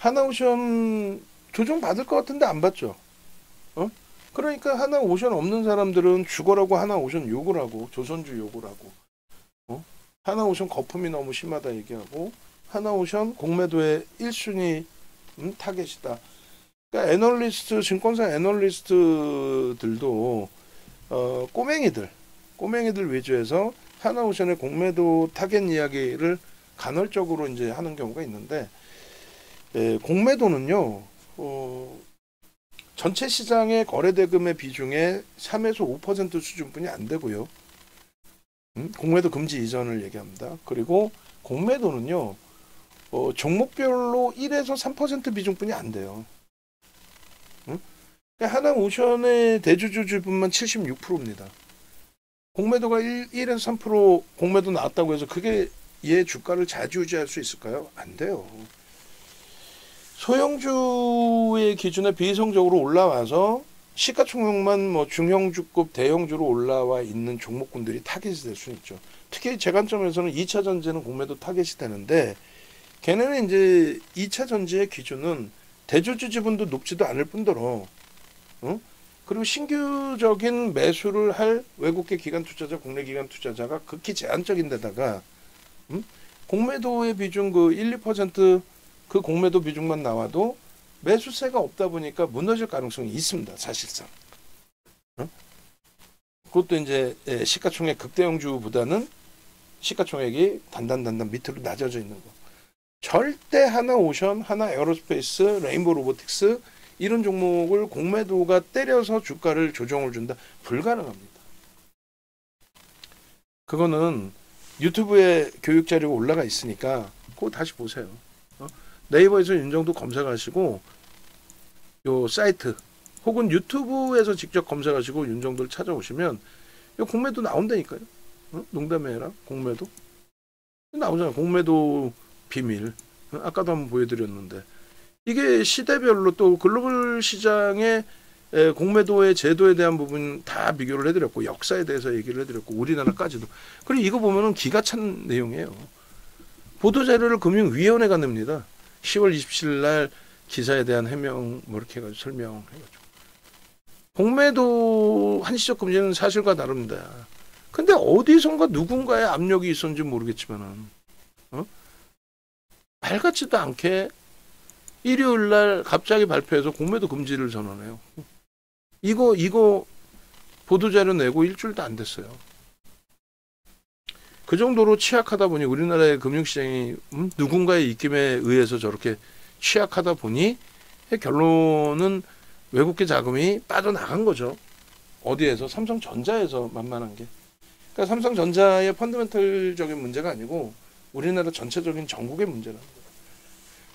하나오션 조정 받을 것 같은데 안 받죠. 어? 그러니까 하나오션 없는 사람들은 죽어라고 하나오션 욕을 하고 조선주 욕을 하고 하나오션 거품이 너무 심하다 얘기하고 하나오션 공매도의 1순위 타겟이다. 그러니까 애널리스트 증권사 애널리스트들도 꼬맹이들 위주에서 하나오션의 공매도 타겟 이야기를 간헐적으로 이제 하는 경우가 있는데 공매도는요 전체 시장의 거래대금의 비중의 3에서 5% 수준뿐이 안 되고요. 공매도 금지 이전을 얘기합니다. 그리고 공매도는요 종목별로 1에서 3% 비중뿐이 안 돼요. 하나오션의 대주주 지분만 76%입니다. 공매도가 1에서 3% 공매도 나왔다고 해서 그게 얘 주가를 좌지우지할 수 있을까요? 안 돼요. 소형주의 기준에 비이성적으로 올라와서 시가총액만 뭐 중형주급 대형주로 올라와 있는 종목군들이 타겟이 될 수 있죠. 특히 제 관점에서는 2차 전지는 공매도 타겟이 되는데 걔네는 이제 2차 전지의 기준은 대주주 지분도 높지도 않을 뿐더러 그리고 신규적인 매수를 할 외국계 기관 투자자, 국내 기관 투자자가 극히 제한적인 데다가 공매도의 비중 그 1, 2% 그 공매도 비중만 나와도 매수세가 없다 보니까 무너질 가능성이 있습니다. 사실상. 그것도 이제 시가총액 극대형주보다는 시가총액이 단단 밑으로 낮아져 있는 거. 절대 하나오션, 하나에어로스페이스, 레인보우 로보틱스 이런 종목을 공매도가 때려서 주가를 조정을 준다. 불가능합니다. 그거는 유튜브에 교육 자료가 올라가 있으니까 그거 다시 보세요. 네이버에서 윤정도 검색하시고 요 사이트 혹은 유튜브에서 직접 검색하시고 윤정도를 찾아오시면 요 공매도 나온다니까요. 농담해라. 공매도 나오잖아요. 공매도 비밀. 아까도 한번 보여드렸는데 이게 시대별로 또 글로벌 시장의 공매도의 제도에 대한 부분 다 비교를 해드렸고 역사에 대해서 얘기를 해드렸고 우리나라까지도. 그리고 이거 보면은 기가 찬 내용이에요. 보도자료를 금융위원회가 냅니다. 10월 27일 날 기사에 대한 해명 뭐 이렇게 해가지고 설명해가지고 공매도 한시적 금지는 사실과 다릅니다. 근데 어디선가 누군가의 압력이 있었는지 모르겠지만은 말 같지도 않게 일요일 날 갑자기 발표해서 공매도 금지를 선언해요. 이거 보도자료 내고 일주일도 안 됐어요. 그 정도로 취약하다 보니 우리나라의 금융시장이 누군가의 입김에 의해서 저렇게 취약하다 보니 결론은 외국계 자금이 빠져나간 거죠. 어디에서? 삼성전자에서 만만한 게. 그러니까 삼성전자의 펀더멘털적인 문제가 아니고 우리나라 전체적인 전국의 문제라는 거예요.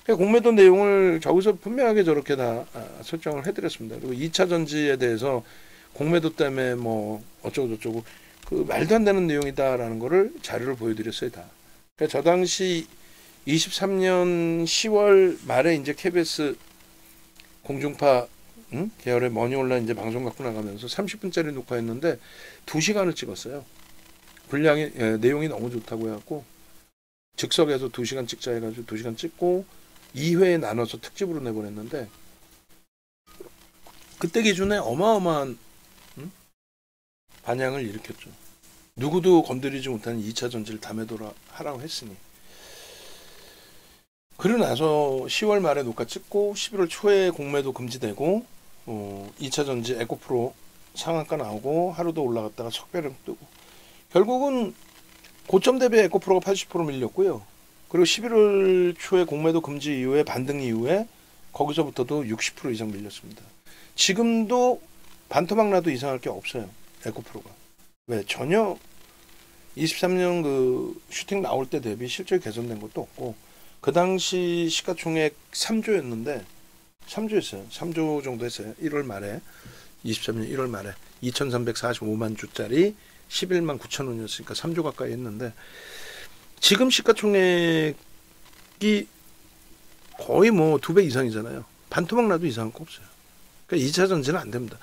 그러니까 공매도 내용을 저기서 분명하게 저렇게 다 설정을 해드렸습니다. 그리고 2차 전지에 대해서 공매도 때문에 뭐 어쩌고저쩌고 그 말도 안 되는 내용이다라는 거를 자료를 보여드렸어요 다. 그러니까 저 당시 23년 10월 말에 이제 KBS 공중파 계열의 머니온라인 이제 방송 갖고 나가면서 30분짜리 녹화했는데 2시간을 찍었어요. 분량이 내용이 너무 좋다고 해갖고 즉석에서 2시간 찍자 해가지고 2시간 찍고 2회에 나눠서 특집으로 내보냈는데 그때 기준에 어마어마한 반향을 일으켰죠. 누구도 건드리지 못하는 2차 전지를 다매도록 하라고 했으니. 그러고 나서 10월 말에 녹화 찍고 11월 초에 공매도 금지되고 2차 전지 에코프로 상한가 나오고 하루도 올라갔다가 석배를 뜨고 결국은 고점 대비 에코프로가 80% 밀렸고요. 그리고 11월 초에 공매도 금지 이후에 반등 이후에 거기서부터도 60% 이상 밀렸습니다. 지금도 반토막 나도 이상할 게 없어요. 에코프로가. 왜? 전혀 23년 그 슈팅 나올 때 대비 실적이 개선된 것도 없고 그 당시 시가총액 3조였는데 3조였어요. 3조 정도 했어요. 1월 말에 23년 1월 말에 2345만 주짜리 11만 9천 원이었으니까 3조 가까이 했는데 지금 시가총액이 거의 뭐 2배 이상이잖아요. 반토막 나도 이상한 거 없어요. 그러니까 2차 전지는 안 됩니다.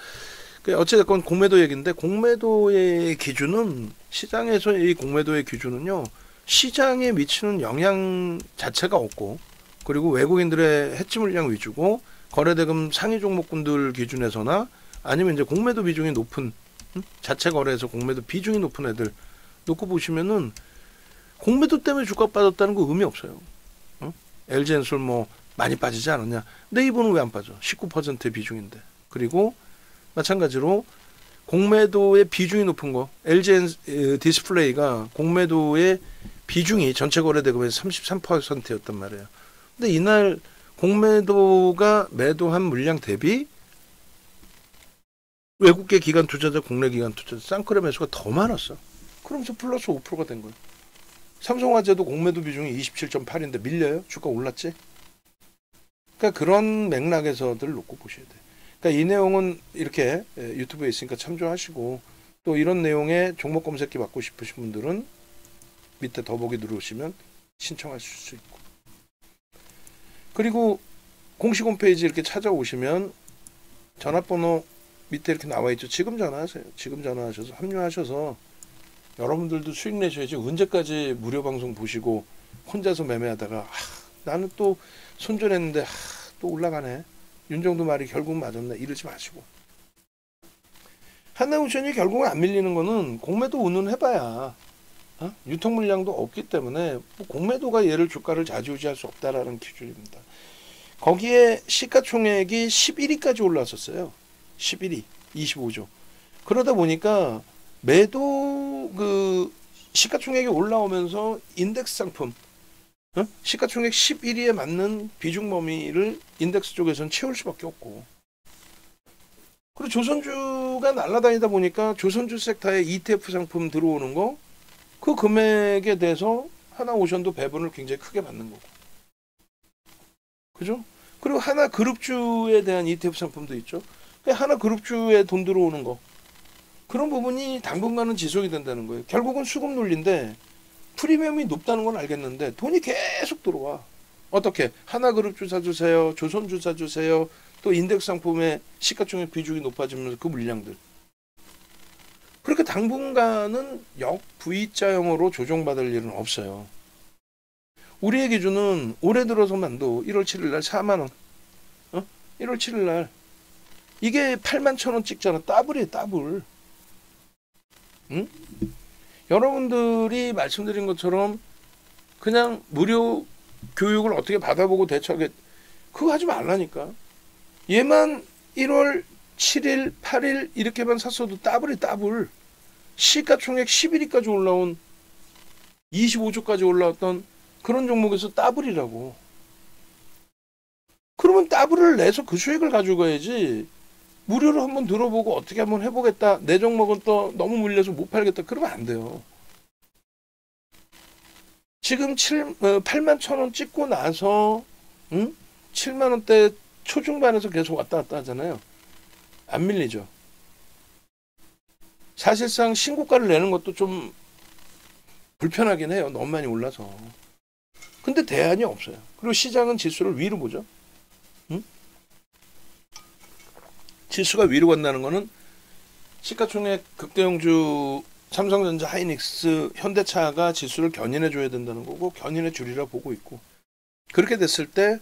어찌됐건 공매도 얘기인데 공매도의 기준은 시장에서 이 공매도의 기준은요 시장에 미치는 영향 자체가 없고 그리고 외국인들의 해치 물량 위주고 거래대금 상위 종목군들 기준에서나 아니면 이제 공매도 비중이 높은 자체 거래에서 공매도 비중이 높은 애들 놓고 보시면은 공매도 때문에 주가 빠졌다는 거 의미 없어요. LG엔솔 뭐 많이 빠지지 않았냐? 네이버는 왜 안 빠져? 19%의 비중인데. 그리고 마찬가지로 공매도의 비중이 높은 거 LG 디스플레이가 공매도의 비중이 전체 거래대금에서 33%였단 말이에요. 근데 이날 공매도가 매도한 물량 대비 외국계 기관 투자자, 국내 기관 투자자 쌍끌의 매수가 더 많았어. 그러면서 플러스 5%가 된 거예요. 삼성화재도 공매도 비중이 27.8인데 밀려요? 주가 올랐지? 그러니까 그런 맥락에서들 놓고 보셔야 돼요. 그러니까 이 내용은 이렇게 유튜브에 있으니까 참조하시고 또 이런 내용의 종목 검색기 받고 싶으신 분들은 밑에 더보기 누르시면 신청하실 수 있고, 그리고 공식 홈페이지 이렇게 찾아오시면 전화번호 밑에 이렇게 나와 있죠. 지금 전화하세요. 지금 전화하셔서 합류하셔서 여러분들도 수익 내셔야지. 언제까지 무료 방송 보시고 혼자서 매매하다가 나는 또 손절했는데 또 올라가네. 윤정도 말이 결국 맞았네. 이러지 마시고. 하나오션이 결국은 안 밀리는 거는 공매도 운운해봐야 유통 물량도 없기 때문에 공매도가 얘를 주가를 좌지우지할 수 없다라는 기준입니다. 거기에 시가총액이 11위까지 올라왔었어요. 11위, 25조. 그러다 보니까 매도 시가총액이 올라오면서 인덱스 상품 시가총액 11위에 맞는 비중 범위를 인덱스 쪽에서는 채울 수밖에 없고, 그리고 조선주가 날아다니다 보니까 조선주 섹터에 ETF 상품 들어오는 거 그 금액에 대해서 하나오션도 배분을 굉장히 크게 받는 거고, 그죠? 그리고 하나그룹주에 대한 ETF 상품도 있죠. 하나그룹주에 돈 들어오는 거, 그런 부분이 당분간은 지속이 된다는 거예요. 결국은 수급 논리인데 프리미엄이 높다는 건 알겠는데 돈이 계속 들어와. 어떻게? 하나그룹주 사주세요, 조선주 사주세요, 또 인덱스 상품의 시가총액 비중이 높아지면서 그 물량들. 그렇게 당분간은 역V자형으로 조정받을 일은 없어요. 우리의 기준은 올해 들어서만도 1월 7일 날 4만 원. 1월 7일 날 이게 8만 1,000원 찍잖아. 더블이에요, 더블. 응? 여러분들이 말씀드린 것처럼 그냥 무료 교육을 어떻게 받아보고 대처하게, 그거 하지 말라니까. 얘만 1월 7일, 8일 이렇게만 샀어도 더블이 더블. 시가총액 11위까지 올라온 25조까지 올라왔던 그런 종목에서 더블이라고. 그러면 더블을 내서 그 수익을 가져가야지. 무료로 한번 들어보고 어떻게 한번 해보겠다. 내 종목은 또 너무 물려서 못 팔겠다. 그러면 안 돼요. 지금 8만 1,000원 찍고 나서 7만 원대 초중반에서 계속 왔다 갔다 하잖아요. 안 밀리죠. 사실상 신고가를 내는 것도 좀 불편하긴 해요. 너무 많이 올라서. 근데 대안이 없어요. 그리고 시장은 지수를 위로 보죠. 지수가 위로 간다는 거는 시가총액 극대형주 삼성전자, 하이닉스, 현대차가 지수를 견인해 줘야 된다는 거고, 견인해 주리라 보고 있고, 그렇게 됐을 때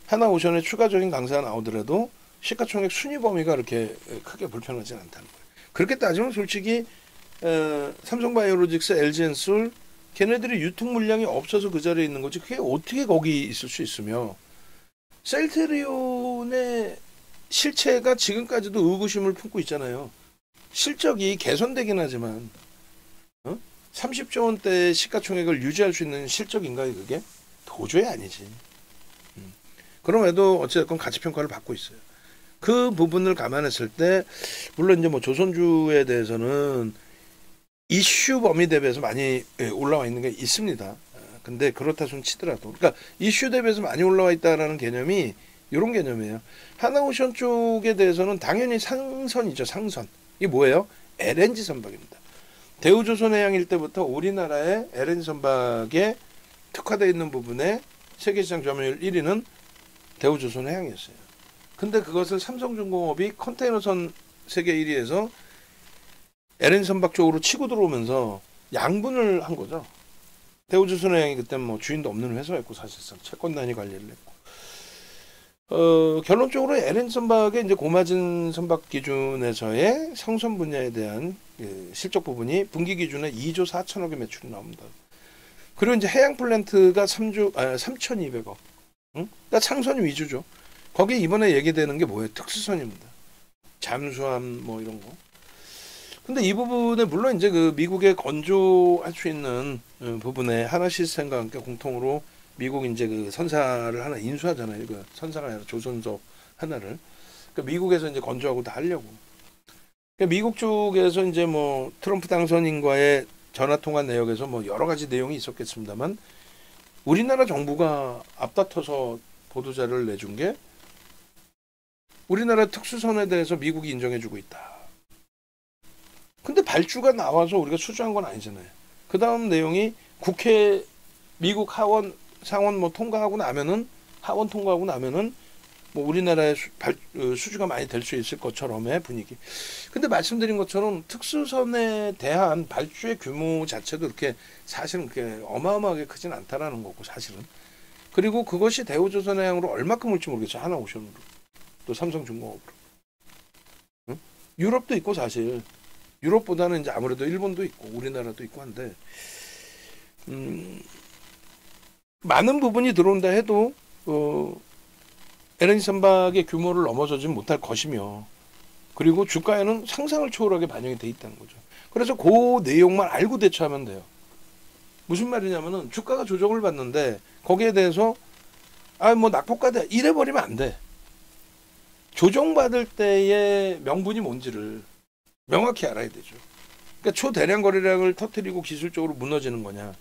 하나오션의 추가적인 강세가 나오더라도 시가총액 순위 범위가 그렇게 크게 불편하지 않다는 거예요. 그렇게 따지면 솔직히 삼성바이오로직스, LG엔솔 걔네들이 유통 물량이 없어서 그 자리에 있는 거지, 그게 어떻게 거기 있을 수 있으며, 셀트리온의 실체가 지금까지도 의구심을 품고 있잖아요. 실적이 개선되긴 하지만 30조 원대의 시가총액을 유지할 수 있는 실적인가요? 그게 도저히 아니지. 그럼에도 어쨌든 가치평가를 받고 있어요. 그 부분을 감안했을 때 물론 이제 뭐 조선주에 대해서는 이슈 범위 대비해서 많이 올라와 있는 게 있습니다. 근데 그렇다 손 치더라도, 그러니까 이슈 대비해서 많이 올라와 있다라는 개념이 이런 개념이에요. 하나오션 쪽에 대해서는 당연히 상선이죠. 상선. 이게 뭐예요? LNG 선박입니다. 대우조선해양일 때부터 우리나라의 LNG 선박에 특화되어 있는 부분에 세계시장 점유율 1위는 대우조선해양이었어요. 근데 그것을 삼성중공업이 컨테이너선 세계 1위에서 LNG 선박 쪽으로 치고 들어오면서 양분을 한 거죠. 대우조선해양이 그때 뭐 주인도 없는 회사였고 사실상 채권단위 관리를 했고. 결론적으로 LN 선박의 이제 고마진 선박 기준에서의 성선 분야에 대한 그 실적 부분이 분기 기준에 2조 4천억의 매출이 나옵니다. 그리고 이제 해양 플랜트가 3,200억. 응? 그러니까 상선 위주죠. 거기에 이번에 얘기되는 게 뭐예요? 특수선입니다. 잠수함 뭐 이런 거. 근데 이 부분에 물론 이제 그 미국에 건조할 수 있는 부분에 하나 시스템과 함께 공통으로 미국 이제 그 선사를 하나 인수하잖아요. 그 선사가 아니라 조선소 하나를. 그러니까 미국에서 이제 건조하고 다 하려고. 그러니까 미국 쪽에서 이제 뭐 트럼프 당선인과의 전화 통화 내역에서 뭐 여러 가지 내용이 있었겠습니다만 우리나라 정부가 앞다퉈서 보도자료를 내준 게 우리나라 특수선에 대해서 미국이 인정해주고 있다. 근데 발주가 나와서 우리가 수주한 건 아니잖아요. 그 다음 내용이 국회 미국 하원 상원 뭐 통과하고 나면은 하원 통과하고 나면은 뭐 우리나라의 수주가 많이 될 수 있을 것처럼의 분위기. 근데 말씀드린 것처럼 특수선에 대한 발주의 규모 자체도 그렇게 사실은 그렇게 어마어마하게 크진 않다라는 거고 사실은. 그리고 그것이 대우조선해양으로 얼마큼 올지 모르겠어요. 하나오션으로 또 삼성중공업으로. 응? 유럽도 있고 사실. 유럽보다는 이제 아무래도 일본도 있고 우리나라도 있고 한데 많은 부분이 들어온다 해도 LNG 선박의 규모를 넘어서지 못할 것이며 그리고 주가에는 상상을 초월하게 반영이 돼 있다는 거죠. 그래서 그 내용만 알고 대처하면 돼요. 무슨 말이냐면은 주가가 조정을 받는데 거기에 대해서 뭐 낙폭과다 이래 버리면 안 돼. 조정받을 때의 명분이 뭔지를 명확히 알아야 되죠. 그러니까 초대량 거래량을 터뜨리고 기술적으로 무너지는 거냐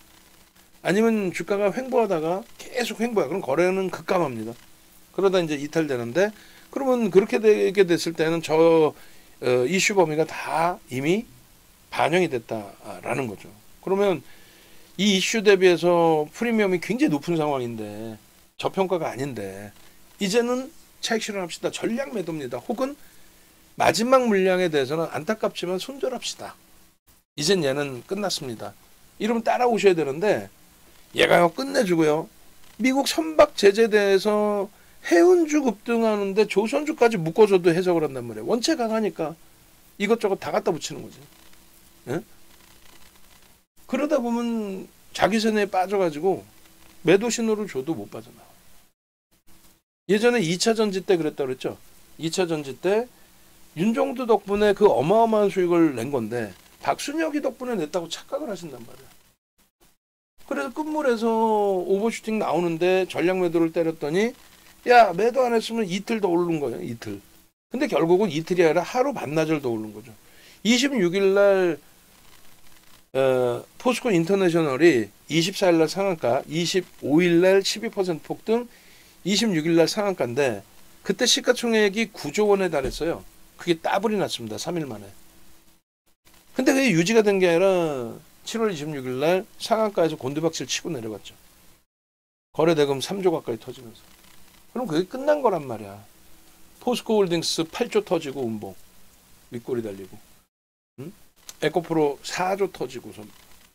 아니면 주가가 횡보하다가 계속 횡보야. 그럼 거래는 급감합니다. 그러다 이제 이탈되는데 그러면 그렇게 되게 됐을 때는 저 이슈 범위가 다 이미 반영이 됐다라는 거죠. 그러면 이 이슈 대비해서 프리미엄이 굉장히 높은 상황인데 저평가가 아닌데 이제는 차익 실현합시다. 전략 매도입니다. 혹은 마지막 물량에 대해서는 안타깝지만 손절합시다. 이젠 얘는 끝났습니다. 이러면 따라오셔야 되는데 얘가요 끝내주고요. 미국 선박 제재대에서 해운주 급등하는데 조선주까지 묶어줘도 해석을 한단 말이에요. 원체 강하니까 이것저것 다 갖다 붙이는 거지. 예? 그러다 보면 자기 세뇌에 빠져가지고 매도 신호를 줘도 못 빠져나와. 예전에 2차 전지 때 그랬다 그랬죠. 2차 전지 때 윤종두 덕분에 그 어마어마한 수익을 낸 건데 박순혁이 덕분에 냈다고 착각을 하신단 말이에요. 그래서 끝물에서 오버슈팅 나오는데 전략 매도를 때렸더니 야 매도 안 했으면 이틀 더 오른 거예요. 이틀. 근데 결국은 이틀이 아니라 하루 반나절 더 오른 거죠. 26일 날 포스코 인터내셔널이 24일 날 상한가, 25일 날 12% 폭등, 26일 날 상한가인데 그때 시가총액이 9조 원에 달했어요. 그게 따블이 났습니다. 3일 만에. 근데 그게 유지가 된 게 아니라 7월 26일 날 상한가에서 곤두박질 치고 내려갔죠. 거래대금 3조 가까이 터지면서. 그럼 그게 끝난 거란 말이야. 포스코 홀딩스 8조 터지고 운봉. 윗골이 달리고. 응? 에코프로 4조 터지고서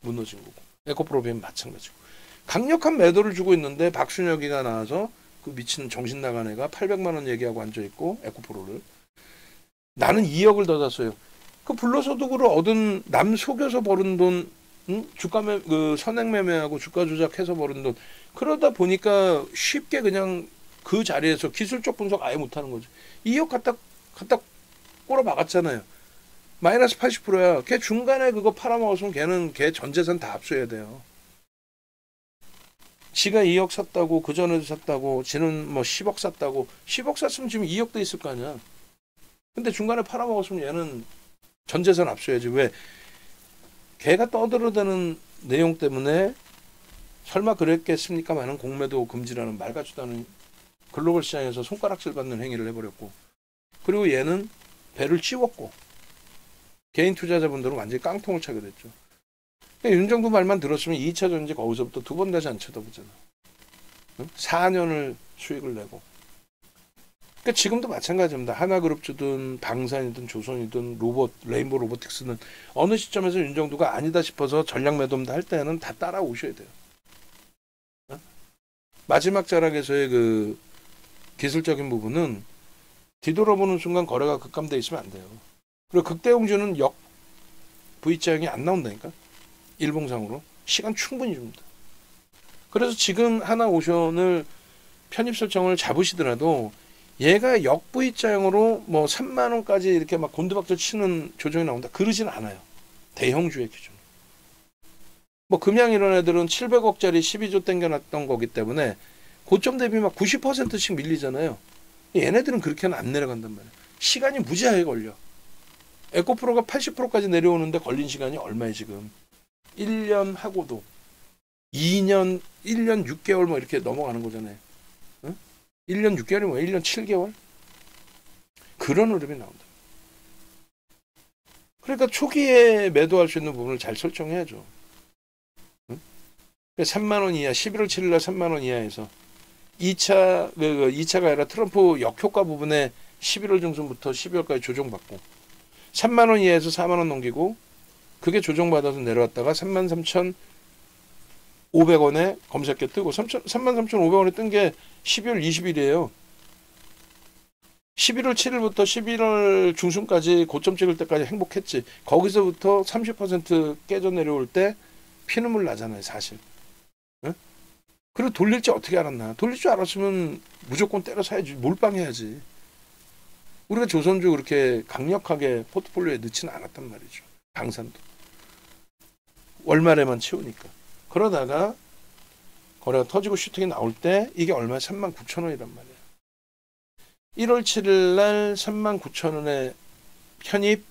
무너진 거고. 에코프로비엔 마찬가지고. 강력한 매도를 주고 있는데 박순혁이가 나와서 그 미친 정신 나간 애가 800만 원 얘기하고 앉아있고 에코프로를. 나는 2억을 더 샀어요. 그 불로소득으로 얻은 남 속여서 버는 돈, 주가 그 선행 매매하고 주가 조작해서 버는 돈. 그러다 보니까 쉽게 그냥 그 자리에서 기술적 분석 아예 못하는 거죠. 2억 갖다 꼬라 박았잖아요. 마이너스 80%야. 걔 중간에 그거 팔아먹었으면 걔는 걔 전 재산 다 압수해야 돼요. 지가 2억 샀다고 그 전에도 샀다고 지는 뭐 10억 샀다고 10억 샀으면 지금 2억 돼 있을 거 아니야. 근데 중간에 팔아먹었으면 얘는 전 재산 압수해야지. 왜? 걔가 떠들어대는 내용 때문에 설마 그랬겠습니까? 많은 공매도 금지라는 말 같지도 않은 글로벌 시장에서 손가락질 받는 행위를 해버렸고 그리고 얘는 배를 찌웠고 개인 투자자분들은 완전히 깡통을 차게 됐죠. 그러니까 윤정부 말만 들었으면 2차 전지 거기서부터 두 번 다시 안 쳐다보잖아. 응? 4년을 수익을 내고. 그러니까 지금도 마찬가지입니다. 하나그룹주든 방산이든 조선이든 로봇, 레인보우 로보틱스는 어느 시점에서 윤정두가 아니다 싶어서 전략 매도입니다 할 때는 다 따라오셔야 돼요. 마지막 자락에서의 그 기술적인 부분은 뒤돌아보는 순간 거래가 급감돼 있으면 안 돼요. 그리고 극대홍주는 역 V자형이 안 나온다니까. 일봉상으로 시간 충분히 줍니다. 그래서 지금 하나오션을 편입 설정을 잡으시더라도 얘가 역 V자형으로 뭐 3만 원까지 이렇게 막 곤두박질 치는 조정이 나온다. 그러진 않아요. 대형주의 기준. 뭐 금양 이런 애들은 700억짜리 12조 땡겨놨던 거기 때문에 고점 대비 막 90%씩 밀리잖아요. 얘네들은 그렇게는 안 내려간단 말이에요. 시간이 무지하게 걸려. 에코프로가 80%까지 내려오는데 걸린 시간이 얼마에 지금? 1년 하고도 2년, 1년 6개월 뭐 이렇게 넘어가는 거잖아요. 응? 1년 6개월이 뭐야? 1년 7개월? 그런 흐름이 나온다. 그러니까 초기에 매도할 수 있는 부분을 잘 설정해야죠. 응? 3만 원 이하, 11월 7일 날 3만 원 이하에서 2차가 아니라 트럼프 역효과 부분에 11월 중순부터 12월까지 조정받고 3만 원 이하에서 4만 원 넘기고 그게 조정받아서 내려왔다가 33,500원에 검색해 뜨고 33,500원에 뜬 게 12월 20일이에요. 11월 7일부터 11월 중순까지 고점 찍을 때까지 행복했지. 거기서부터 30% 깨져 내려올 때 피눈물 나잖아요, 사실. 응? 그리고 돌릴지 어떻게 알았나? 돌릴 줄 알았으면 무조건 때려 사야지. 몰빵해야지. 우리가 조선주 그렇게 강력하게 포트폴리오에 넣지는 않았단 말이죠. 방산도. 월말에만 채우니까. 그러다가 거래가 터지고 슈팅이 나올 때 이게 얼마야? 39,000원이란 말이에요. 1월 7일 날 39,000원에 편입,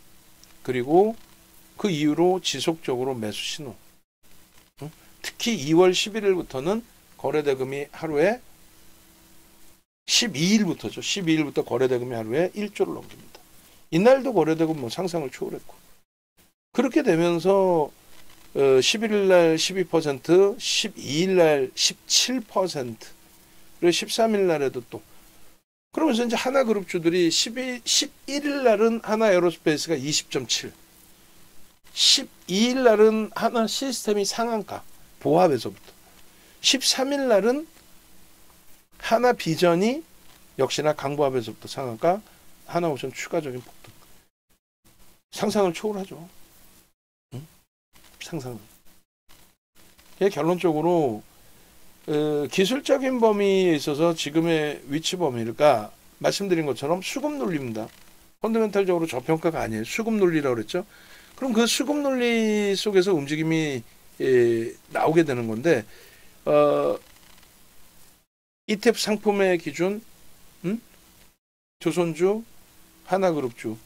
그리고 그 이후로 지속적으로 매수 신호. 특히 2월 11일부터는 거래대금이 하루에 12일부터죠. 12일부터 거래대금이 하루에 1조를 넘깁니다. 이날도 거래대금 뭐 상상을 초월했고. 그렇게 되면서 11일 날 12%, 12일 날 17%, 그리고 13일 날에도 또. 그러면서 이제 하나그룹주들이 11일 날은 하나에어로스페이스가 20.7, 12일 날은 하나 시스템이 상한가, 보합에서부터. 13일 날은 하나 비전이 역시나 강보합에서부터 상한가, 하나오션 추가적인 폭등. 상상을 초월하죠. 응? 상상을. 결론적으로 기술적인 범위에 있어서 지금의 위치 범위가 말씀드린 것처럼 수급 논리입니다. 펀더멘탈적으로 저평가가 아니에요. 수급 논리라고 그랬죠. 그럼 그 수급 논리 속에서 움직임이 나오게 되는 건데 ETF 상품의 기준, 조선주, 하나그룹주,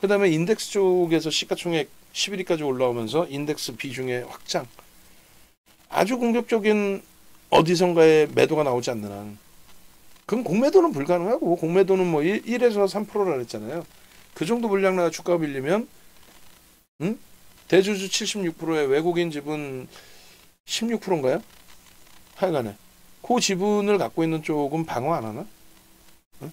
그 다음에 인덱스 쪽에서 시가총액 11위까지 올라오면서 인덱스 비중의 확장. 아주 공격적인 어디선가에 매도가 나오지 않는 한. 그럼 공매도는 불가능하고, 공매도는 뭐 1에서 3%라 그랬잖아요. 그 정도 물량 나가 주가가 밀리면, 대주주 76%에 외국인 지분 16%인가요? 하여간에. 그 지분을 갖고 있는 쪽은 방어 안 하나? 응?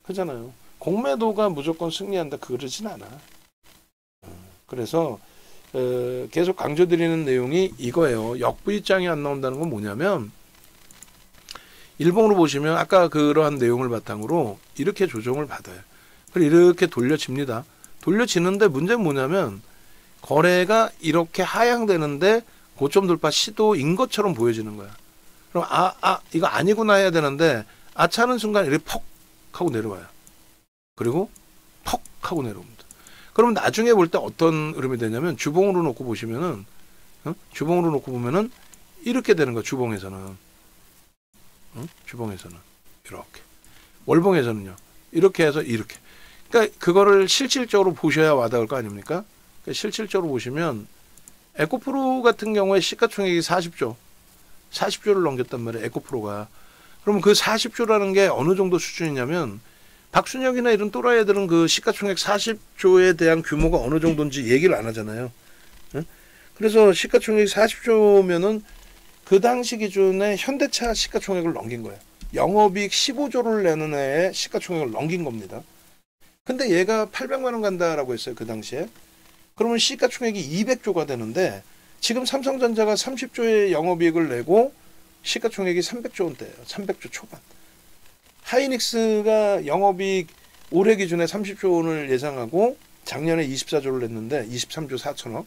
그잖아요. 공매도가 무조건 승리한다 그러진 않아. 그래서 계속 강조드리는 내용이 이거예요. 역부입장이 안 나온다는 건 뭐냐면 일봉으로 보시면 아까 그러한 내용을 바탕으로 이렇게 조정을 받아요. 그리고 이렇게 돌려집니다. 돌려지는데 문제는 뭐냐면 거래가 이렇게 하향되는데 고점 돌파 시도인 것처럼 보여지는 거야. 그럼 이거 아니구나 해야 되는데 아차는 순간 이렇게 퍽 하고 내려와요. 그리고 퍽 하고 내려옵니다. 그러면 나중에 볼 때 어떤 흐름이 되냐면 주봉으로 놓고 보시면은 주봉으로 놓고 보면은 이렇게 되는 거야. 주봉에서는 주봉에서는 이렇게, 월봉에서는요 이렇게 해서 이렇게. 그러니까 그거를 실질적으로 보셔야 와닿을 거 아닙니까? 그러니까 실질적으로 보시면 에코프로 같은 경우에 시가총액이 40조를 넘겼단 말이에요. 에코프로가. 그러면 그 40조라는 게 어느 정도 수준이냐면 박순혁이나 이런 또라이 애들은 그 시가총액 40조에 대한 규모가 어느 정도인지 얘기를 안 하잖아요. 그래서 시가총액이 40조면은 그 당시 기준에 현대차 시가총액을 넘긴 거예요. 영업이익 15조를 내는 애의 시가총액을 넘긴 겁니다. 근데 얘가 800만 원 간다라고 했어요. 그 당시에. 그러면 시가총액이 200조가 되는데 지금 삼성전자가 30조의 영업이익을 내고 시가총액이 300조 원대예요. 300조 초반. 하이닉스가 영업이익 올해 기준에 30조 원을 예상하고 작년에 24조를 냈는데 23조 4천억.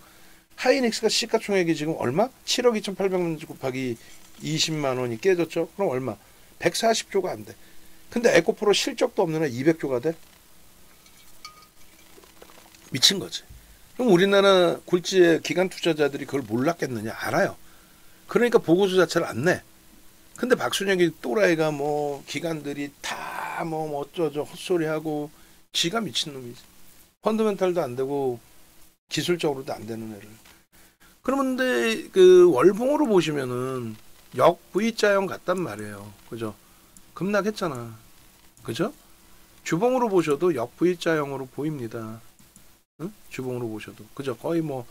하이닉스가 시가총액이 지금 얼마? 7억 2,800만 곱하기 20만 원이 깨졌죠. 그럼 얼마? 140조가 안 돼. 근데 에코프로 실적도 없는 애 200조가 돼? 미친 거지. 그럼 우리나라 굴지의 기관 투자자들이 그걸 몰랐겠느냐? 알아요. 그러니까 보고서 자체를 안 내. 근데 박순혁이 또라이가 뭐 기관들이 다 뭐 어쩌죠 헛소리하고 지가 미친놈이지. 펀더멘탈도 안 되고 기술적으로도 안 되는 애를. 그런데 그 월봉으로 보시면은 역 V자형 같단 말이에요. 그죠? 급락했잖아. 그죠? 주봉으로 보셔도 역 V자형으로 보입니다. 응? 주봉으로 보셔도. 그죠? 거의 뭐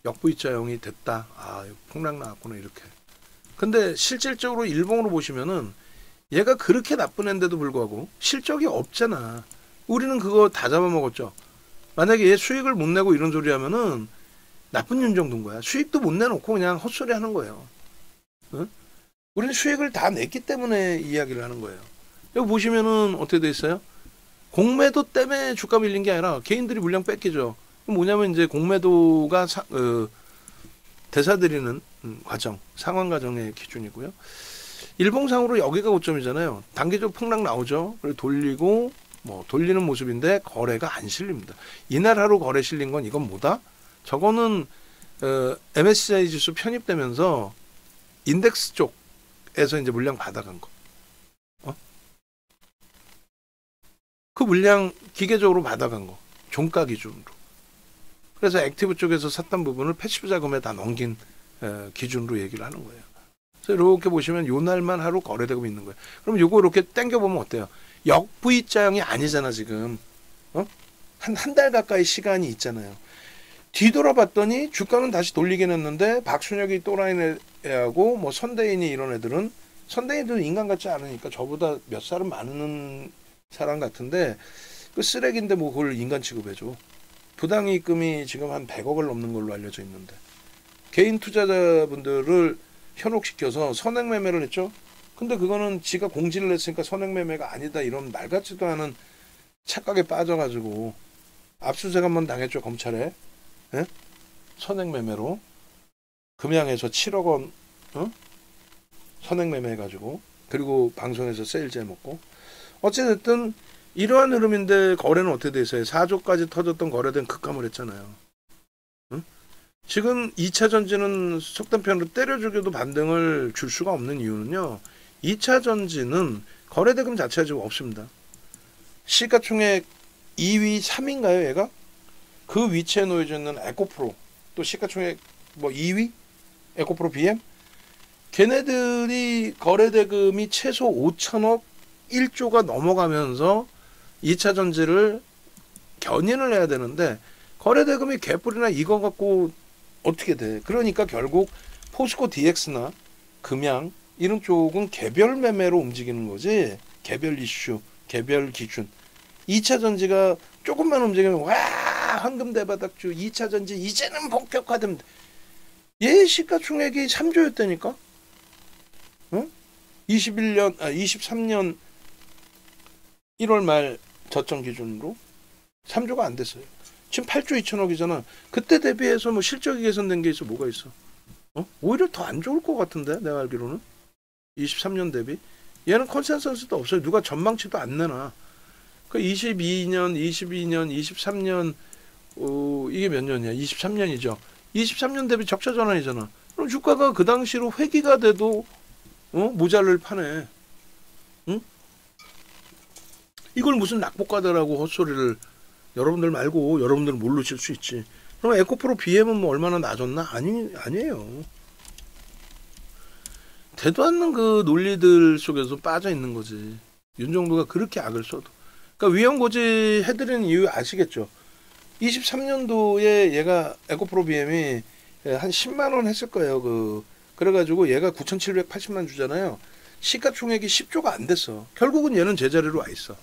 역 V자형이 됐다. 아, 폭락 나왔구나 이렇게. 근데 실질적으로 일봉으로 보시면은 얘가 그렇게 나쁜 애인데도 불구하고 실적이 없잖아. 우리는 그거 다 잡아먹었죠. 만약에 얘 수익을 못 내고 이런 소리 하면은 나쁜 윤정도인 거야. 수익도 못 내놓고 그냥 헛소리 하는 거예요. 응? 우리는 수익을 다 냈기 때문에 이야기를 하는 거예요. 여기 보시면은 어떻게 돼 있어요? 공매도 때문에 주가 밀린 게 아니라 개인들이 물량 뺏기죠. 뭐냐면 이제 공매도가 대사드리는 과정, 상환 과정의 기준이고요. 일봉상으로 여기가 고점이잖아요. 단기적 폭락 나오죠. 그리고 돌리고 뭐 돌리는 모습인데 거래가 안 실립니다. 이날 하루 거래 실린 건 이건 뭐다? 저거는 MSCI 지수 편입되면서 인덱스 쪽에서 이제 물량 받아간 거. 그 물량 기계적으로 받아간 거. 종가 기준으로. 그래서 액티브 쪽에서 샀던 부분을 패시브 자금에 다 넘긴 기준으로 얘기를 하는 거예요. 그래서 이렇게 보시면 요 날만 하루 거래되고 있는 거예요. 그럼 요거 이렇게 당겨보면 어때요? 역 V자형이 아니잖아 지금. 한 달 가까이 시간이 있잖아요. 뒤돌아봤더니 주가는 다시 돌리긴 했는데 박순혁이 또라이하고 뭐 선대인이 이런 애들은 선대인들은 인간 같지 않으니까 저보다 몇 살은 많은 사람 같은데 그 쓰레기인데 뭐 그걸 인간 취급해줘. 부당이익금이 지금 한 100억을 넘는 걸로 알려져 있는데 개인 투자자분들을 현혹시켜서 선행매매를 했죠. 근데 그거는 지가 공지를 했으니까 선행매매가 아니다 이런 말 같지도 않은 착각에 빠져가지고 압수수색 한번 당했죠 검찰에. 예? 선행매매로 금양에서 7억 원 선행매매 해가지고 그리고 방송에서 세일제 먹고 어찌됐든 이러한 흐름인데 거래는 어떻게 돼 있어요? 4조까지 터졌던 거래된 급감을 했잖아요. 응? 지금 2차 전지는 속단편으로 때려 죽여도 반등을 줄 수가 없는 이유는요. 2차 전지는 거래대금 자체가 지금 없습니다. 시가총액 2위 3위인가요 얘가? 그 위치에 놓여져 있는 에코프로 또 시가총액 뭐 2위? 에코프로 BM? 걔네들이 거래대금이 최소 5천억 1조가 넘어가면서 2차 전지를 견인을 해야 되는데 거래대금이 개뿔이나 이거 갖고 어떻게 돼. 그러니까 결국 포스코 DX나 금양 이런 쪽은 개별 매매로 움직이는 거지. 개별 이슈, 개별 기준. 2차 전지가 조금만 움직이면 와 황금 대바닥주 2차 전지 이제는 본격화됩니다. 얘 시가총액이 3조였다니까. 응? 23년 1월 말 저점 기준으로 3조가 안 됐어요. 지금 8조 2천억이잖아. 그때 대비해서 뭐 실적이 개선된 게 있어 뭐가 있어? 오히려 더 안 좋을 것 같은데 내가 알기로는 23년 대비 얘는 컨센서스도 없어요. 누가 전망치도 안 내놔. 그 22년, 23년 이게 몇 년이야? 23년이죠. 23년 대비 적자 전환이잖아. 그럼 주가가 그 당시로 회귀가 돼도 모자를 파네. 응? 이걸 무슨 낙폭과다라고 헛소리를 여러분들 말고 여러분들은 모르실 수 있지. 그럼 에코프로 BM은 뭐 얼마나 낮았나? 아니에요. 되도 않는 그 논리들 속에서 빠져 있는 거지. 윤정도가 그렇게 악을 써도. 그러니까 위험고지 해드리는 이유 아시겠죠? 23년도에 얘가 에코프로 BM이 한 10만 원 했을 거예요. 그래가지고 얘가 9,780만 주잖아요. 시가총액이 10조가 안 됐어. 결국은 얘는 제자리로 와 있어.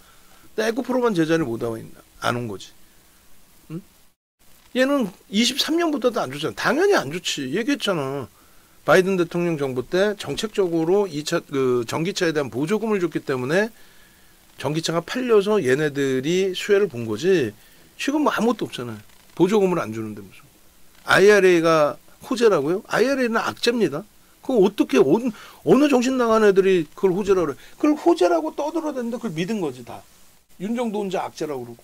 근데 에코프로만 제자리 못 와 있나? 안 온 거지. 응? 얘는 23년부터도 안 좋잖아. 당연히 안 좋지. 얘기했잖아. 바이든 대통령 정부 때 정책적으로 2차 그 전기차에 대한 보조금을 줬기 때문에 전기차가 팔려서 얘네들이 수혜를 본 거지. 지금 뭐 아무것도 없잖아요. 보조금을 안 주는데 무슨. IRA가 호재라고요? IRA는 악재입니다. 그럼 어떻게 어느 정신 나간 애들이 그걸 호재라고 그래. 그걸 호재라고 떠들어대는데 그걸 믿은 거지 다. 윤정도 혼자 악재라고 그러고.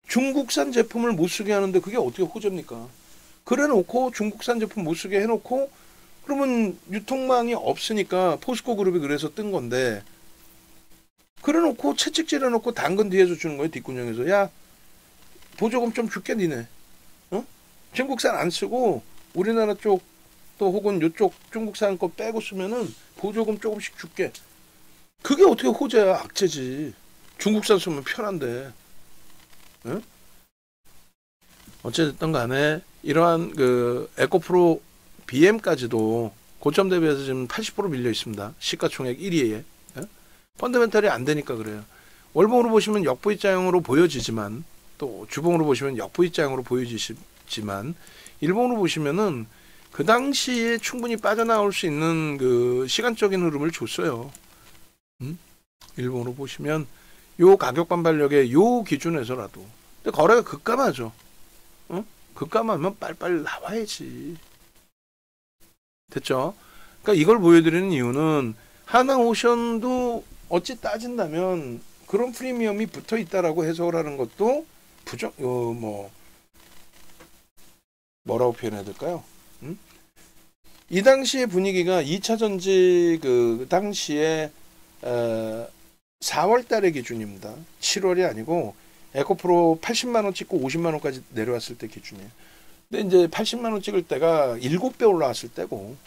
중국산 제품을 못 쓰게 하는데 그게 어떻게 호재입니까? 그래놓고 중국산 제품 못 쓰게 해놓고 그러면 유통망이 없으니까 포스코 그룹이 그래서 뜬 건데 그래놓고 채찍질 해놓고 당근 뒤에서 주는 거예요. 뒷구녕에서. 야 보조금 좀 줄게 니네. 어? 중국산 안 쓰고 우리나라 쪽 또 혹은 이쪽 중국산 거 빼고 쓰면은 보조금 조금씩 줄게. 그게 어떻게 호재야. 악재지. 중국산 쓰면 편한데. 응? 어쨌든 간에 이러한 그 에코프로 BM까지도 고점 대비해서 지금 80% 밀려 있습니다. 시가총액 1위에. 펀더멘탈이 안 되니까 그래요. 월봉으로 보시면 역V자형으로 보여지지만 또 주봉으로 보시면 역V자형으로 보여지지만 일봉으로 보시면은 그 당시에 충분히 빠져나올 수 있는 그 시간적인 흐름을 줬어요. 일봉으로 보시면 요 가격 반발력의 요 기준에서라도. 근데 거래가 급감하죠. 급감하면 빨리빨리 나와야지. 됐죠? 그러니까 이걸 보여드리는 이유는 하나오션도 어찌 따진다면 그런 프리미엄이 붙어 있다라고 해석을 하는 것도 뭐라고 표현해야 될까요? 이 당시의 분위기가 2차 전지 그 당시에 4월 달의 기준입니다. 7월이 아니고 에코프로 80만 원 찍고 50만 원까지 내려왔을 때 기준이에요. 근데 이제 80만 원 찍을 때가 7배 올라왔을 때고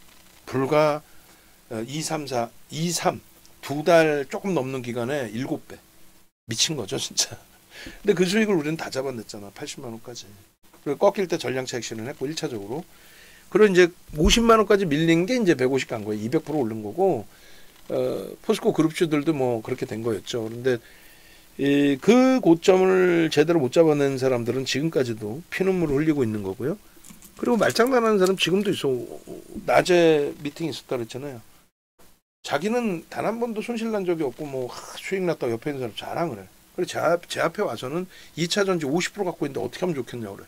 불과 23 두 달 조금 넘는 기간에 7배. 미친 거죠, 진짜. 근데 그 수익을 우리는 다 잡아냈잖아. 80만 원까지. 그리고 꺾일 때 전량차 액션을 했고 1차적으로. 그리고 이제 50만 원까지 밀린 게 이제 150 간 거예요. 200% 오른 거고 포스코 그룹주들도 뭐 그렇게 된 거였죠. 그런데 그 고점을 제대로 못 잡아낸 사람들은 지금까지도 피눈물을 흘리고 있는 거고요. 그리고 말장난하는 사람 지금도 있어. 낮에 미팅 있었다 그랬잖아요. 자기는 단 한 번도 손실 난 적이 없고 뭐 수익 났다고 옆에 있는 사람 자랑을 해. 그래서 제 앞에 와서는 2차 전지 50% 갖고 있는데 어떻게 하면 좋겠냐고 그래.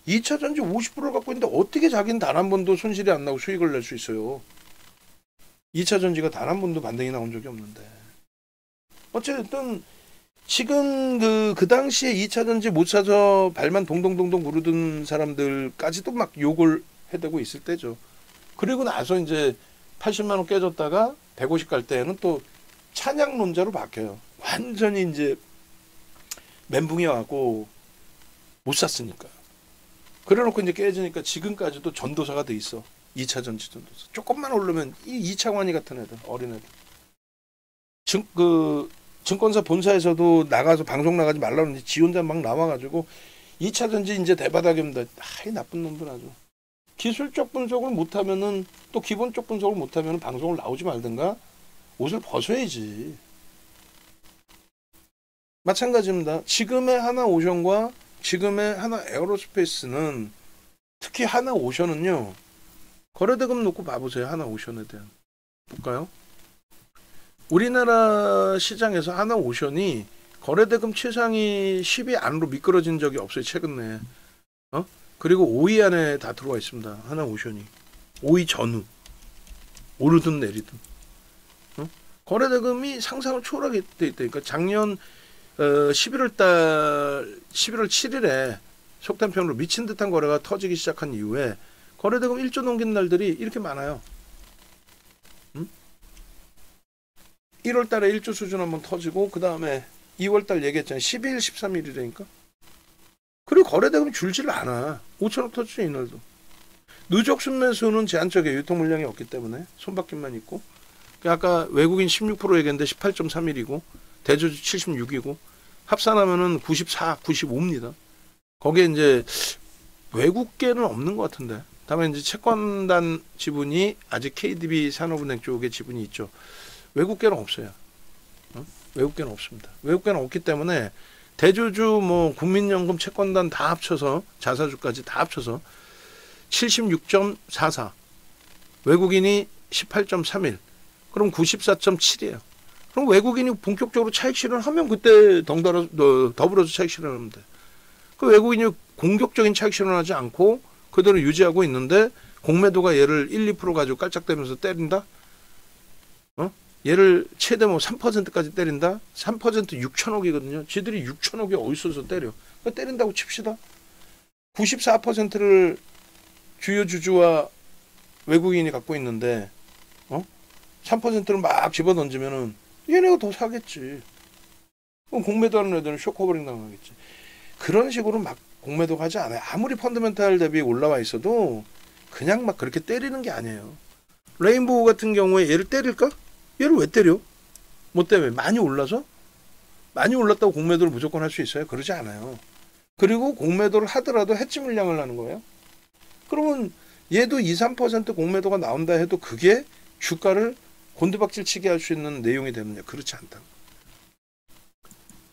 2차 전지 50% 갖고 있는데 어떻게 자기는 단 한 번도 손실이 안 나고 수익을 낼 수 있어요. 2차 전지가 단 한 번도 반등이 나온 적이 없는데. 어쨌든 지금 그 당시에 2차 전지 못 사서 발만 동동동동 구르던 사람들까지도 막 욕을 해대고 있을 때죠. 그리고 나서 이제 80만 원 깨졌다가 150 갈 때에는 또 찬양론자로 바뀌어요. 완전히 이제 멘붕이 와고 못 샀으니까. 그래놓고 이제 깨지니까 지금까지도 전도사가 돼 있어. 2차 전지 전도사. 조금만 오르면 이 이창환이 같은 애들, 어린애들. 증권사 본사에서도 나가서 방송 나가지 말라는데 지 혼자 막 나와가지고 2차 전지 이제 대바닥입니다. 아이 나쁜 놈들 아주. 기술적 분석을 못하면은 또 기본적 분석을 못하면은 방송을 나오지 말든가 옷을 벗어야지. 마찬가지입니다. 지금의 하나오션과 지금의 하나에어로스페이스는 특히 하나오션은요. 거래대금 놓고 봐보세요. 하나오션에 대한. 볼까요? 우리나라 시장에서 하나오션이 거래대금 최상위 10위 안으로 미끄러진 적이 없어요. 최근에. 그리고 5위 안에 다 들어와 있습니다. 하나오션이. 5위 전후. 오르든 내리든. 거래대금이 상상을 초월하게 돼 있다니까. 작년 11월 7일에 속단평으로 미친 듯한 거래가 터지기 시작한 이후에 거래대금 1조 넘긴 날들이 이렇게 많아요. 1월 달에 1조 수준 한번 터지고 그 다음에 2월 달 얘기했잖아요. 12일, 13일이라니까. 그리고 거래대금이 줄질 않아. 5천억 터지죠 이날도. 누적 순매수는 제한적이에요. 유통 물량이 없기 때문에 손바뀜만 있고. 아까 외국인 16% 얘기했는데 18.31이고 대주주 76이고 합산하면은 94, 95입니다. 거기에 이제 외국계는 없는 것 같은데. 다음에 이제 채권단 지분이 아직 KDB 산업은행 쪽에 지분이 있죠. 외국계는 없어요. 외국계는 없습니다. 외국계는 없기 때문에 대주주 뭐 국민연금 채권단 다 합쳐서 자사주까지 다 합쳐서 76.44. 외국인이 18.31, 그럼 94.7이에요. 그럼 외국인이 본격적으로 차익 실현하면 그때 더불어서 차익 실현하면 돼. 그 외국인이 공격적인 차익 실현하지 않고 그대로 유지하고 있는데 공매도가 얘를 1, 2% 가지고 깔짝대면서 때린다? 얘를 최대 뭐 3%까지 때린다? 3% 6천억이거든요. 지들이 6천억이 어디서서 때려. 때린다고 칩시다. 94%를 주요 주주와 외국인이 갖고 있는데 3%를 막 집어던지면은 얘네가 더 사겠지. 그럼 공매도하는 애들은 쇼커버링 당하겠지. 그런 식으로 막 공매도가 하지 않아요. 아무리 펀더멘탈 대비 올라와 있어도 그냥 막 그렇게 때리는 게 아니에요. 레인보우 같은 경우에 얘를 때릴까? 얘를 왜 때려? 뭐 때문에? 많이 올라서? 많이 올랐다고 공매도를 무조건 할 수 있어요? 그러지 않아요. 그리고 공매도를 하더라도 해치 물량을 하는 거예요. 그러면 얘도 2, 3% 공매도가 나온다 해도 그게 주가를 곤두박질 치게 할 수 있는 내용이 되느냐? 그렇지 않다.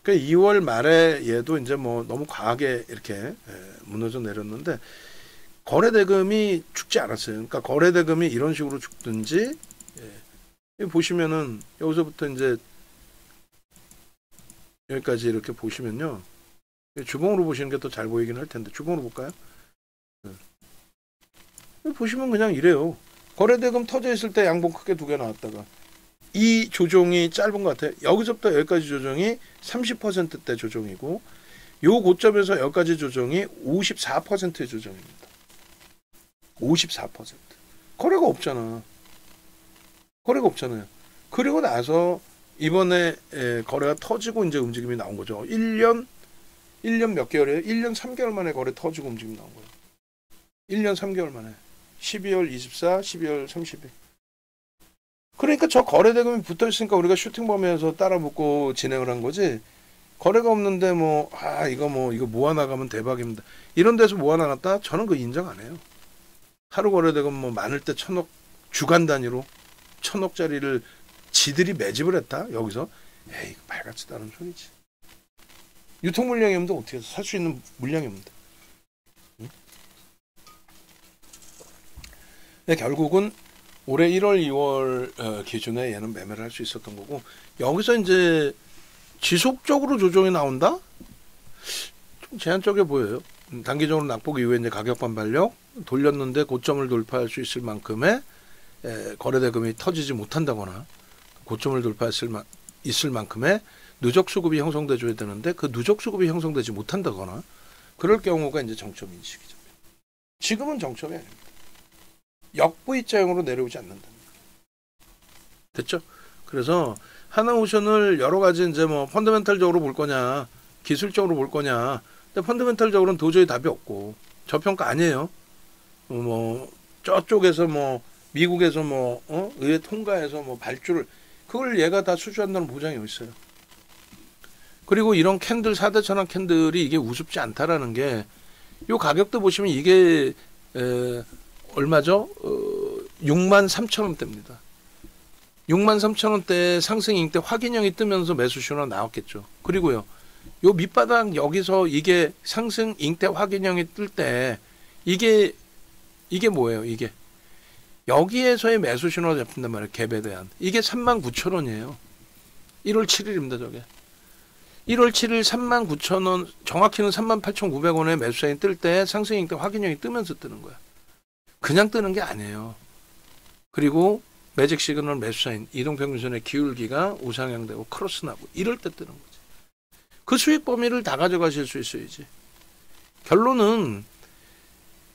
그러니까 2월 말에 얘도 이제 뭐 너무 과하게 이렇게 무너져 내렸는데 거래대금이 죽지 않았어요. 그러니까 거래대금이 이런 식으로 죽든지 보시면은 여기서부터 이제 여기까지 이렇게 보시면요. 주봉으로 보시는 게 더 잘 보이긴 할 텐데 주봉으로 볼까요? 보시면 그냥 이래요. 거래대금 터져 있을 때 양봉 크게 두 개 나왔다가 이 조정이 짧은 것 같아요. 여기서부터 여기까지 조정이 30%대 조정이고 요 고점에서 여기까지 조정이 54%의 조정입니다. 54%. 거래가 없잖아. 거래가 없잖아요. 그리고 나서 이번에 거래가 터지고 이제 움직임이 나온 거죠. 1년 몇 개월이에요? 1년 3개월 만에 거래 터지고 움직임 나온 거예요. 1년 3개월 만에. 12월 24, 12월 30일. 그러니까 저 거래대금이 붙어 있으니까 우리가 슈팅 범위에서 따라 붙고 진행을 한 거지. 거래가 없는데 이거 모아나가면 대박입니다. 이런 데서 모아나갔다? 저는 그거 인정 안 해요. 하루 거래대금 많을 때 1,000억, 주간 단위로 1,000억짜리를 지들이 매집을 했다? 여기서? 에이, 말같지도 않은 소리지. 유통 물량이 없는데 어떻게 해서 살 수 있는 물량이 없는데. 응? 근데 결국은 올해 1월, 2월 기준에 얘는 매매를 할 수 있었던 거고 여기서 이제 지속적으로 조정이 나온다? 좀 제한적이어 보여요. 단기적으로 낙폭 이후에 이제 가격 반발력 돌렸는데 고점을 돌파할 수 있을 만큼의 거래대금이 터지지 못한다거나 고점을 있을 만큼의 누적 수급이 형성돼줘야 되는데 그 누적 수급이 형성되지 못한다거나 그럴 경우가 이제 정점 인식이죠. 지금은 정점이 아닙니다. 역V자형으로 내려오지 않는다. 됐죠? 그래서 하나오션을 여러 가지 이제 펀더멘탈적으로 볼 거냐, 기술적으로 볼 거냐. 근데 펀더멘탈적으로는 도저히 답이 없고 저평가 아니에요. 저쪽에서 미국에서 의회 통과해서 발주를 그걸 얘가 다 수주한다는 보장이 어디 있어요. 그리고 이런 캔들 4대 천왕 캔들이 이게 우습지 않다라는 게 요 가격도 보시면 이게 얼마죠? 63,000원대입니다. 63,000원대 상승 잉태 확인형이 뜨면서 매수 신호 나왔겠죠. 그리고요. 요 밑바닥 여기서 이게 상승 잉태 확인형이 뜰 때 이게 뭐예요? 이게 여기에서의 매수 신호가 잡힌단 말이에요. 갭에 대한. 이게 39,000원이에요. 1월 7일입니다. 저게. 1월 7일 39,000원 정확히는 38,900원에 매수 사인이 뜰 때 상승 잉태 확인형이 뜨면서 뜨는 거야. 그냥 뜨는 게 아니에요. 그리고 매직 시그널 매수 사인 이동평균선의 기울기가 우상향되고 크로스 나고 이럴 때 뜨는 거지. 그 수익 범위를 다 가져가실 수 있어야지. 결론은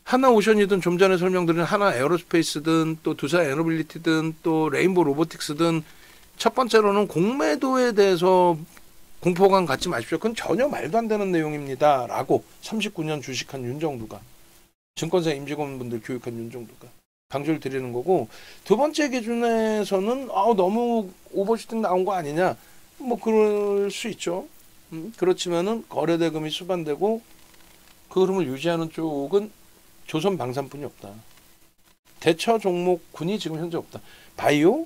하나오션이든 좀 전에 설명드린 하나 에어로스페이스든 또 두산 에너빌리티든 또 레인보우 로보틱스든 첫 번째로는 공매도에 대해서 공포감 갖지 마십시오. 그건 전혀 말도 안 되는 내용입니다. 라고 39년 주식한 윤정두가 증권사 임직원분들 교육한 윤정두가 강조를 드리는 거고 두 번째 기준에서는 너무 오버슈팅 나온 거 아니냐 그럴 수 있죠. 그렇지만은 거래대금이 수반되고 그 흐름을 유지하는 쪽은 조선방산뿐이 없다. 대처 종목군이 지금 현재 없다. 바이오?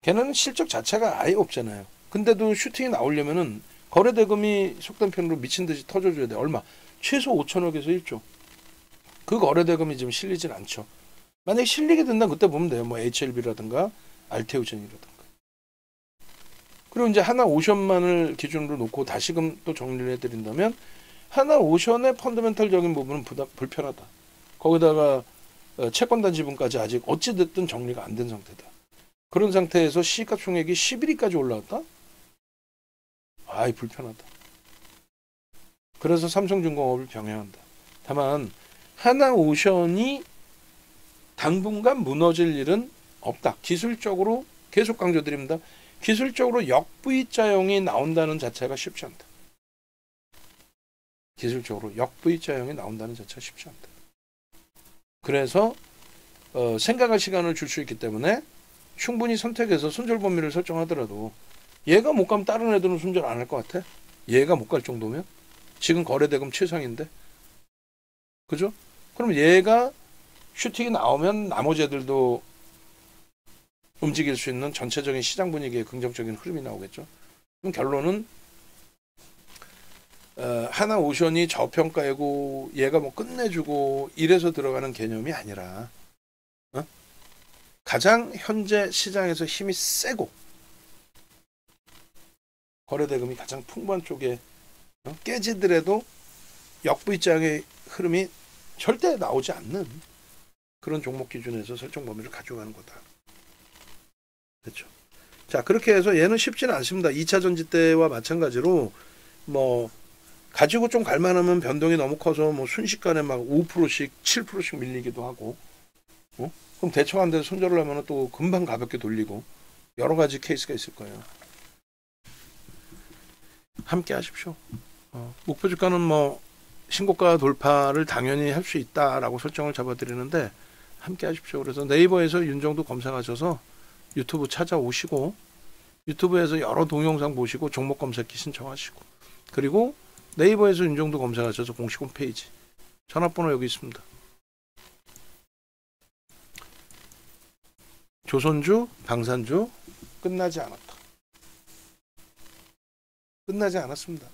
걔는 실적 자체가 아예 없잖아요. 근데도 슈팅이 나오려면은 거래대금이 속된 편으로 미친 듯이 터져줘야 돼. 얼마? 최소 5천억에서 1조. 그 거래대금이 지금 실리진 않죠. 만약에 실리게 된다면 그때 보면 돼요. 뭐 HLB라든가 알테오젠이라든가. 그리고 이제 하나오션만을 기준으로 놓고 다시금 또 정리를 해드린다면 하나오션의 펀더멘털적인 부분은 불편하다. 거기다가 채권단 지분까지 아직 어찌됐든 정리가 안 된 상태다. 그런 상태에서 시가 총액이 11위까지 올라왔다? 아이 불편하다. 그래서 삼성중공업을 병행한다. 다만 하나오션이 당분간 무너질 일은 없다. 기술적으로 계속 강조드립니다. 기술적으로 역V자형이 나온다는 자체가 쉽지 않다. 기술적으로 역V자형이 나온다는 자체가 쉽지 않다. 그래서 생각할 시간을 줄 수 있기 때문에 충분히 선택해서 손절 범위를 설정하더라도 얘가 못 가면 다른 애들은 손절 안 할 것 같아? 얘가 못 갈 정도면? 지금 거래대금 최상인데? 그죠? 그럼 얘가 슈팅이 나오면 나머지 애들도 움직일 수 있는 전체적인 시장 분위기에 긍정적인 흐름이 나오겠죠. 그럼 결론은 하나오션이 저평가이고 얘가 뭐 끝내주고 이래서 들어가는 개념이 아니라 가장 현재 시장에서 힘이 세고 거래대금이 가장 풍부한 쪽에 깨지더라도 역V장의 흐름이 절대 나오지 않는 그런 종목 기준에서 설정 범위를 가져가는 거다. 그렇죠. 자, 그렇게 해서 얘는 쉽지는 않습니다. 2차 전지 때와 마찬가지로 뭐 가지고 좀 갈만하면 변동이 너무 커서 뭐 순식간에 막 5%씩 7%씩 밀리기도 하고 그럼 대처 안 돼서 손절을 하면 또 금방 가볍게 돌리고 여러 가지 케이스가 있을 거예요. 함께 하십시오. 목표 주가는 뭐 신고가 돌파를 당연히 할 수 있다라고 설정을 잡아드리는데 함께 하십시오. 그래서 네이버에서 윤정도 검색하셔서 유튜브 찾아오시고 유튜브에서 여러 동영상 보시고 종목 검색기 신청하시고 그리고 네이버에서 윤정도 검색하셔서 공식 홈페이지 전화번호 여기 있습니다. 조선주, 방산주 끝나지 않았다. 끝나지 않았습니다.